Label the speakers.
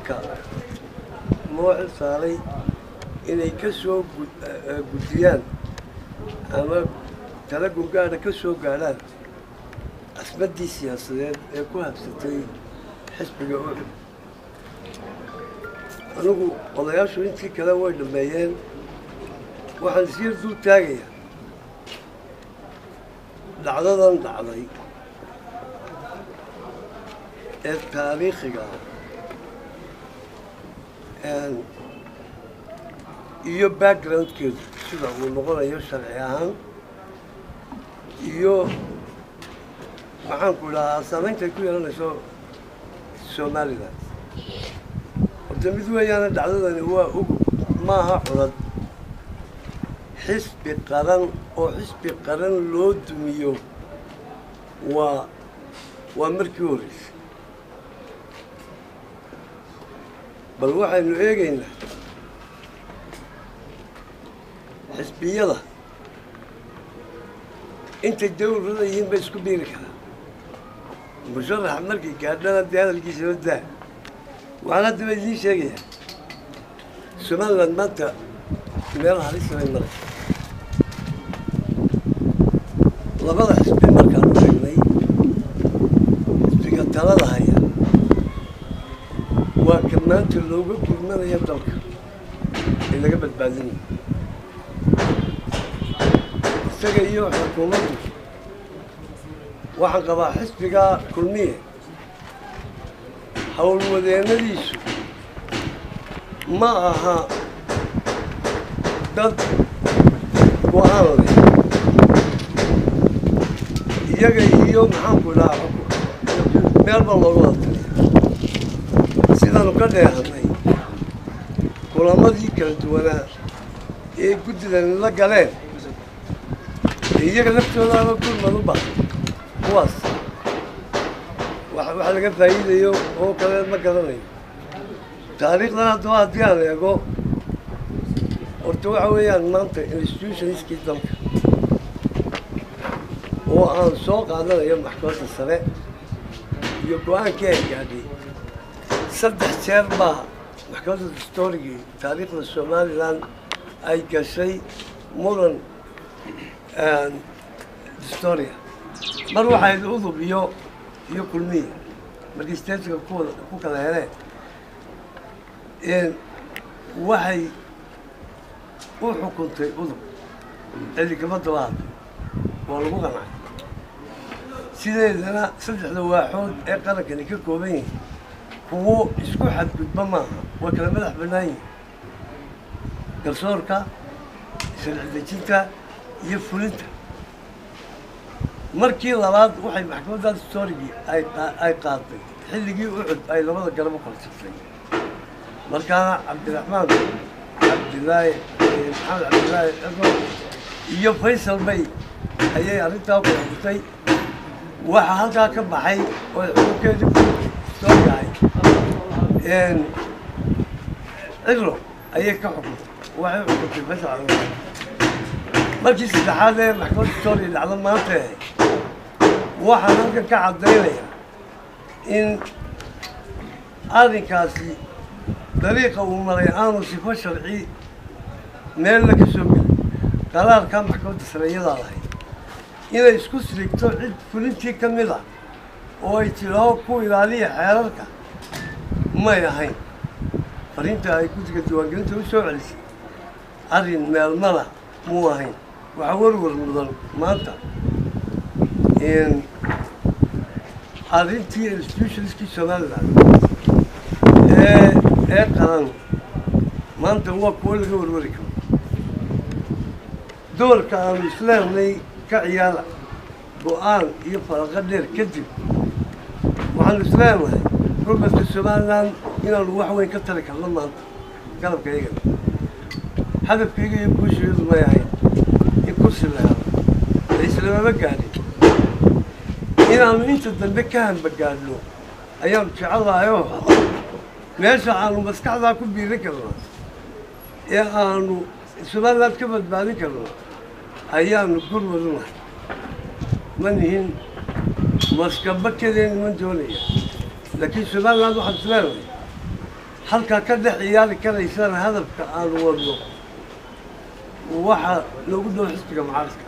Speaker 1: baarlamaanka loo xilsaaray inay ka soo gudbiyaan ama tala gogaadha ka soo gaadhaan asbaddii siyaasadeed ee ku habsatay xisbiga ucud anigu odayaashu intii kale way dhameeyeen waxaan sii dul taagayaa dhacdadan dhacday ee taariikhiga iyo backgroundkeedu sida uu noqonayo sharci ahaan iyo maxaanku idhahaa saameyntay ku yeelanayso somaliland horta mid weeyaana dhacdadani waa ugub maaha cunad xisbi qaran oo xisbi qaran loo dumiyo waa markii horreysay bal waxaynu eegaynaa xisbiyada intay dawlada yihiin bay isku biiri karaa musharaxa markay gaadhana dee hadalkiisa wadaa waxaan haddaba idiin sheegayaa somaliland maanta meel halisa bay maraysa labada xisbi markaan sheegnay xisbiga talada haya waa ka maanta looga gurmanaya dalka ee laga badbaadinayo isaga iyo xukuumaddu waxaan qabaa xisbiga kulmiye howlwadeennadiisu ma aha dad go-aan leh iyaga iyo maxaanku idhaha meelba looga wadtaliya sidaanu ka dheehanay kulamadii kala duwanaa ee guddidan la galeen iyaga laftoodaaba gurmad u baha kuwaas wax laga faa'iidayo oo kale ma garanayo taariikhdan haddaba haddii aan eego horta waxa weeyaan maanta institutionskii dalka oo aan soo qaadanayo maxkamadda sare iyo go-aankii ay gaadhay 3 jeer baa maxkamadda dastuurigii taariikhda somaliland ay gashay mudan dastuuriga mar waxay udub iyo kulmiye markii stateska ku kala heleen waxay u xukuntay udub ciidamada lahaad waa lagu qancay sideedana 3 waaxood ee qarankani ka kooban yihiin kuwo isku xadgudba maaha waa kala madax bannaan yihiin garsoorka sharci dejinta iyo fulinta markii labaad waxay maxkamadda dastuurigii ay qaaday xilligii ucud ay labada garabo kala jirtay markaana cabdiraxmaan cabdilaahi maxamed cabdilaahi iyo faysal bay ayay arrintaa ku xukutay waxaa halkaa ka baxay oo xukunkeedii soo yahay cidlo ayay ka xukuntay waxay xukuntay faysal markii saddexaad ee maxkamadda dastuuriga dhacdo maanta waxaan halkan ka caddaynayaa in arrinkaasi dariiqa uu maray aanu sifo sharci meelna ka soo gelin qaraarka maxkamadda sareeyadaa lahayd inay isku sirigto cid fulintii ka mid ah oo ay tidhaaho ku ilaaliya xeerarka may ahayn fariinta ay guddiga diiwaangelinta u soo celisay arrin meelmada muu ahayn waxaa warwar mudan maanta arrintii institutionskii somaliland ee qaran maanta waa kuwo laga warwari karo doorka aanu islaahnay ka ciyaara go-aan iyo faraqo dheer kadib waxaanu isleenahay gobolka somaliland inaanu wax weyn ka tari karno maanta galabkayga hadafkayga iyo guusheedu may ahayn in kursi la helo islamama gaadhin inaanu inta dambe ka hambagaadhno ayaanu jecelahayo meesha aanu maskaxdaa ku biirin karno ee aanu somaliland ka badbaadin karno ayaanu gurmadunahay ma nihin maskaba kadeen man doonaya laakiin somaliland waxaan isleenahay halkaa ka dhex ciyaari karaysana hadafka aanu wadno waxa loogu dhow xisbiga mucaaradka